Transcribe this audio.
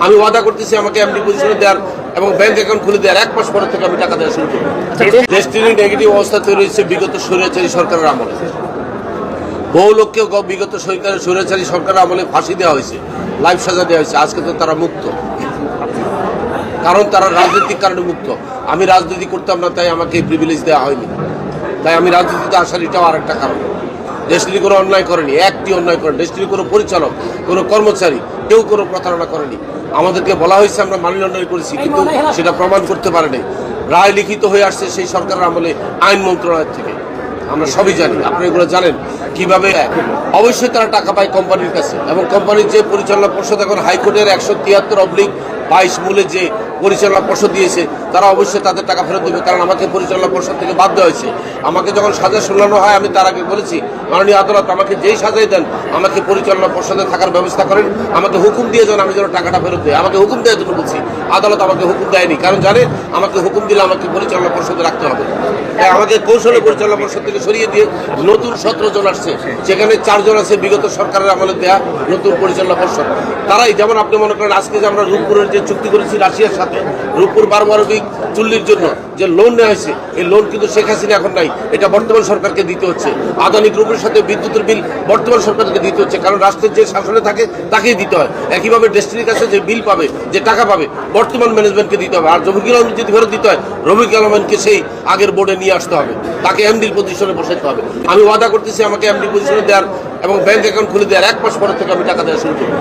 আমি ওয়াদা করতেছি আমাকে এমডি পজিশনে দেওয়ার এবং ব্যাংক অ্যাকাউন্ট খুলে দেওয়ার 1 মাস পরের থেকে আমি টাকা দেওয়া শুরু করব। দেশটির নেগেটিভ অবস্থা তৈরি হয়েছে বিগত স্বৈরাচারী সরকারের আমলে। বহু লোককে বিগত স্বৈরাচারী সরকারের আমলে ফাঁসি দেওয়া হয়েছে, লাইফ সাজা দেওয়া হয়েছে। আজকে তো তারা মুক্ত, কারণ তারা রাজনৈতিক কারণে মুক্ত। আমি রাজনীতি করতাম না, তাই আমাকে প্রিভিলেজ দেওয়া হয়নি। তাই আমি রাজনীতিতে আসার এটাও আর একটা কারণ। দেশটি কোনো অন্যায় করেনি, একটি অন্যায় করেনি। দেশটির কোনো পরিচালক, কোনো কর্মচারী কেউ কোনো প্রতারণা করেনি। আমাদেরকে বলা হয়েছে আমরা মানি লন্ডারিং করেছি, কিন্তু সেটা প্রমাণ করতে পারেনি। রায় লিখিত হয়ে আসছে সেই সরকারের আমলে আইন মন্ত্রণালয় থেকে। আমরা সবই জানি, আপনি এগুলো জানেন কিভাবে। অবশ্যই তারা টাকা পায় কোম্পানির কাছে, এবং কোম্পানির যে পরিচালনা পর্ষদ এখন হাইকোর্টের 173/22 মূলে যে পরিচালনা পর্ষদ দিয়েছে, তারা অবশ্যই তাদের টাকা ফেরত দেবে। কারণ আমাকে পরিচালনা পর্ষদ থেকে বাদ দেওয়া হয়েছে। আমাকে যখন সাজা শোনানো হয়, আমি তার আগে বলেছি, মাননীয় আদালত আমাকে যেই সাজাই দেন, আমাকে পরিচালনা পর্ষদে থাকার ব্যবস্থা করেন, আমাকে হুকুম দিয়ে যান, আমি যেন টাকাটা ফেরত দেয়। আমাকে হুকুম দেওয়ার জন্য বলছি, আদালত আমাকে হুকুম দেয়নি, কারণ জানে আমাকে হুকুম দিলে আমাকে পরিচালনা পর্ষদে রাখতে হবে। তাই আমাকে কৌশলে পরিচালনা পর্ষদ থেকে সরিয়ে দিয়ে নতুন 17 জন আসছে, সেখানে 4 জন আছে বিগত সরকারের আমলে দেয়া নতুন পরিচালনা পর্ষদ। তারাই, যেমন আপনি মনে করেন আজকে যে আমরা রূপপুরের যে চুক্তি করেছি রাশিয়ার সাথে, রূপপুর পারমাণবিক চুল্লির জন্য যে লোন নেওয়া হয়েছে, এই লোন কিন্তু শেখ হাসিনা এখন নাই, এটা বর্তমান সরকারকে দিতে হচ্ছে। আদানি গ্রুপের সাথে বিদ্যুতের বিল বর্তমান সরকারকে দিতে হচ্ছে, কারণ রাষ্ট্রের যে শাসনে থাকে তাকেই দিতে হয়। একইভাবে ডেস্টিনির কাছে যে বিল পাবে, যে টাকা পাবে, বর্তমান ম্যানেজমেন্টকে দিতে হবে। আর রফিকুল আলম যদি ফেরত দিতে হয়, রফিকুল আলমকে সেই আগের বোর্ডে নিয়ে আসতে হবে, তাকে এমডির পজিশনে বসাতে হবে। আমি ওয়াদা করতেছি আমাকে এমডি পজিশনে দেওয়ার এবং ব্যাংক অ্যাকাউন্ট খুলে দেওয়ার 1 মাস পরের থেকে আমি টাকা দেওয়া শুরু করব।